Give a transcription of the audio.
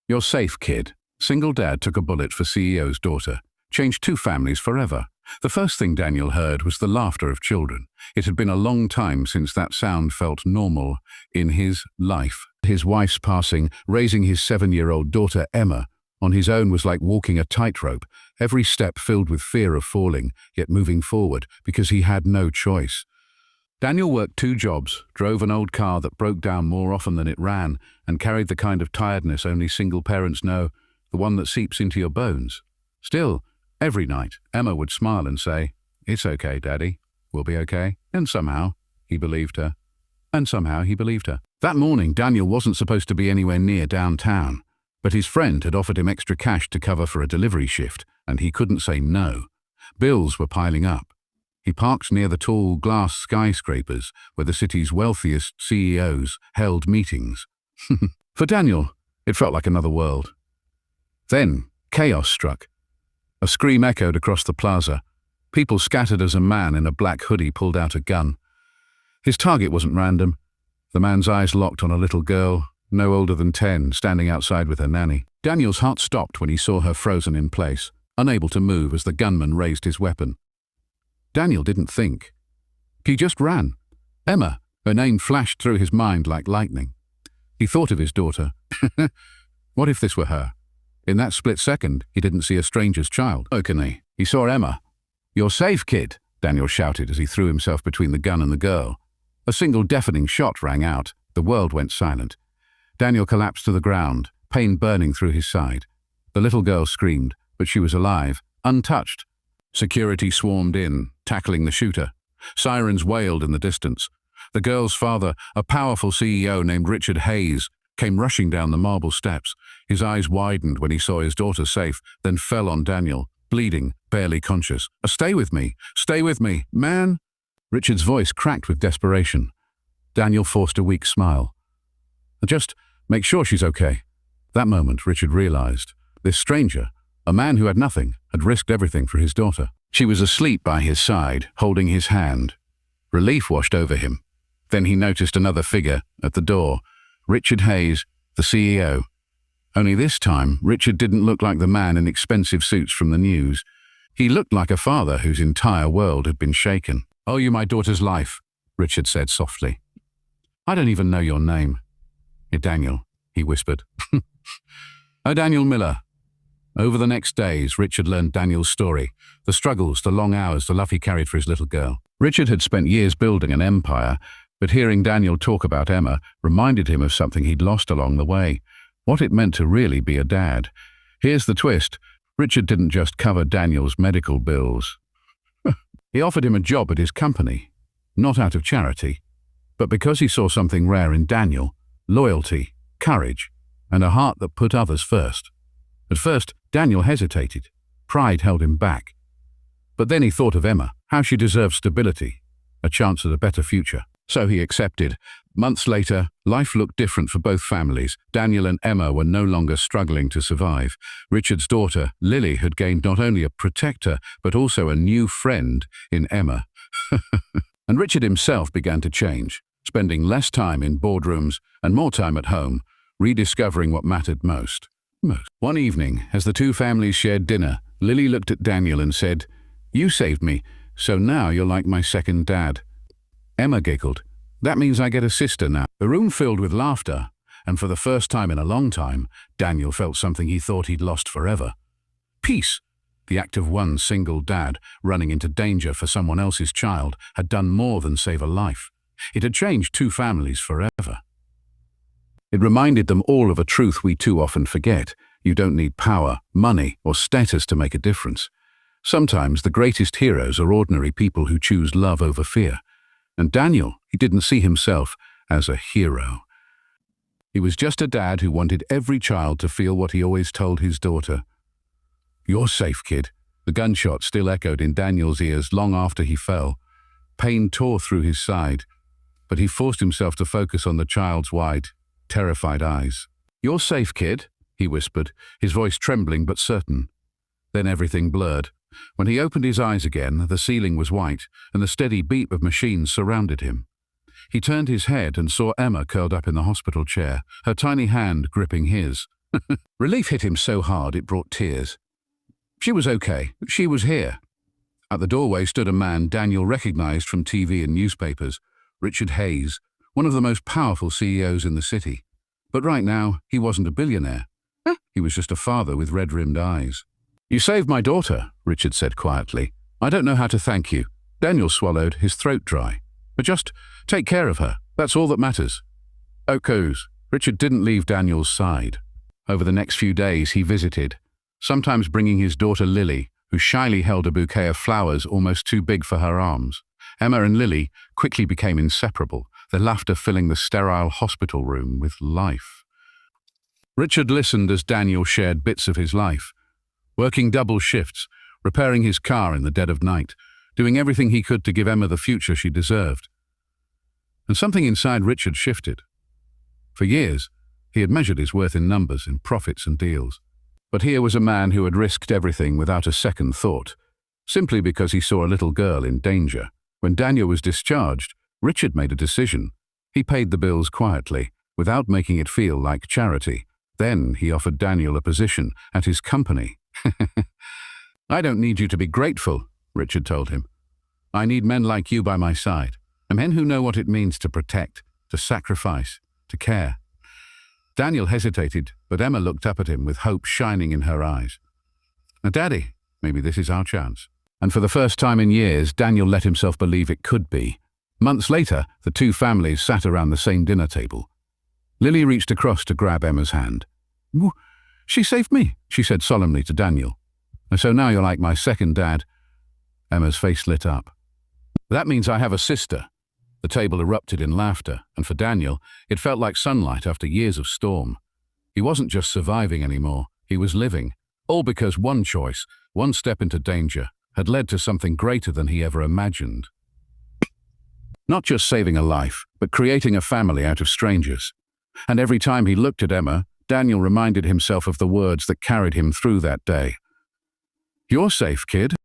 You're safe, kid. Single dad took a bullet for CEO's daughter. Changed two families forever. The first thing Daniel heard was the laughter of children. It had been a long time since that sound felt normal in his life. His wife's passing, raising his 7-year-old daughter Emma, on his own was like walking a tightrope, every step filled with fear of falling, yet moving forward because he had no choice. Daniel worked 2 jobs, drove an old car that broke down more often than it ran, and carried the kind of tiredness only single parents know, the one that seeps into your bones. Still, every night, Emma would smile and say, "It's okay, Daddy. We'll be okay." And somehow, he believed her. That morning, Daniel wasn't supposed to be anywhere near downtown, but his friend had offered him extra cash to cover for a delivery shift, and he couldn't say no. Bills were piling up. He parked near the tall glass skyscrapers where the city's wealthiest CEOs held meetings. For Daniel, it felt like another world. Then, chaos struck. A scream echoed across the plaza. People scattered as a man in a black hoodie pulled out a gun. His target wasn't random. The man's eyes locked on a little girl, no older than 10, standing outside with her nanny. Daniel's heart stopped when he saw her frozen in place, unable to move as the gunman raised his weapon. Daniel didn't think. He just ran. Emma, her name flashed through his mind like lightning. He thought of his daughter. What if this were her? In that split second, he didn't see a stranger's child. Openly, he saw Emma. "You're safe, kid," Daniel shouted as he threw himself between the gun and the girl. A single deafening shot rang out. The world went silent. Daniel collapsed to the ground, pain burning through his side. The little girl screamed, but she was alive, untouched. Security swarmed in, tackling the shooter. Sirens wailed in the distance. The girl's father, a powerful CEO named Richard Hayes, came rushing down the marble steps. His eyes widened when he saw his daughter safe, then fell on Daniel, bleeding, barely conscious. Stay with me, man!" Richard's voice cracked with desperation. Daniel forced a weak smile. "Just make sure she's okay." That moment, Richard realized. This stranger, a man who had nothing, had risked everything for his daughter. She was asleep by his side, holding his hand. Relief washed over him. Then he noticed another figure at the door. Richard Hayes, the CEO. Only this time, Richard didn't look like the man in expensive suits from the news. He looked like a father whose entire world had been shaken. "Owe you my daughter's life," Richard said softly. "I don't even know your name." "Daniel," he whispered. "Oh, Daniel Miller." Over the next days, Richard learned Daniel's story, the struggles, the long hours, the love he carried for his little girl. Richard had spent years building an empire, but hearing Daniel talk about Emma reminded him of something he'd lost along the way, what it meant to really be a dad. Here's the twist. Richard didn't just cover Daniel's medical bills. He offered him a job at his company, not out of charity, but because he saw something rare in Daniel: loyalty, courage, and a heart that put others first. At first, Daniel hesitated. Pride held him back. But then he thought of Emma, how she deserved stability, a chance at a better future. So he accepted. Months later, life looked different for both families. Daniel and Emma were no longer struggling to survive. Richard's daughter, Lily, had gained not only a protector, but also a new friend in Emma. And Richard himself began to change, spending less time in boardrooms and more time at home, rediscovering what mattered most. One evening, as the two families shared dinner, Lily looked at Daniel and said, "You saved me, so now you're like my second dad." Emma giggled. "That means I get a sister now." The room filled with laughter, and for the first time in a long time, Daniel felt something he thought he'd lost forever. Peace. The act of one single dad running into danger for someone else's child had done more than save a life. It had changed two families forever. It reminded them all of a truth we too often forget. You don't need power, money, or status to make a difference. Sometimes the greatest heroes are ordinary people who choose love over fear. And Daniel, he didn't see himself as a hero. He was just a dad who wanted every child to feel what he always told his daughter. "You're safe, kid." The gunshot still echoed in Daniel's ears long after he fell. Pain tore through his side, but he forced himself to focus on the child's wide, terrified eyes. "You're safe, kid," he whispered, his voice trembling but certain. Then everything blurred. When he opened his eyes again, the ceiling was white, and the steady beat of machines surrounded him. He turned his head and saw Emma curled up in the hospital chair, her tiny hand gripping his. Relief hit him so hard it brought tears. She was okay. She was here. At the doorway stood a man Daniel recognized from TV and newspapers, Richard Hayes, one of the most powerful CEOs in the city. But right now, he wasn't a billionaire. He was just a father with red-rimmed eyes. "You saved my daughter," Richard said quietly. "I don't know how to thank you." Daniel swallowed, his throat dry. "But just take care of her. That's all that matters." Oakos. Richard didn't leave Daniel's side. Over the next few days, he visited, sometimes bringing his daughter Lily, who shyly held a bouquet of flowers almost too big for her arms. Emma and Lily quickly became inseparable, their laughter filling the sterile hospital room with life. Richard listened as Daniel shared bits of his life, working double shifts, repairing his car in the dead of night, doing everything he could to give Emma the future she deserved. And something inside Richard shifted. For years, he had measured his worth in numbers, in profits and deals. But here was a man who had risked everything without a second thought, simply because he saw a little girl in danger. When Daniel was discharged, Richard made a decision. He paid the bills quietly, without making it feel like charity. Then he offered Daniel a position at his company. "I don't need you to be grateful," Richard told him. "I need men like you by my side, men who know what it means to protect, to sacrifice, to care." Daniel hesitated, but Emma looked up at him with hope shining in her eyes. "Now, Daddy, maybe this is our chance." And for the first time in years, Daniel let himself believe it could be. Months later, the two families sat around the same dinner table. Lily reached across to grab Emma's hand. "She saved me," she said solemnly to Daniel. "And so now you're like my second dad." Emma's face lit up. "That means I have a sister." The table erupted in laughter, and for Daniel, it felt like sunlight after years of storm. He wasn't just surviving anymore, he was living, all because one choice, one step into danger, had led to something greater than he ever imagined. Not just saving a life, but creating a family out of strangers. And every time he looked at Emma, Daniel reminded himself of the words that carried him through that day. "You're safe, kid."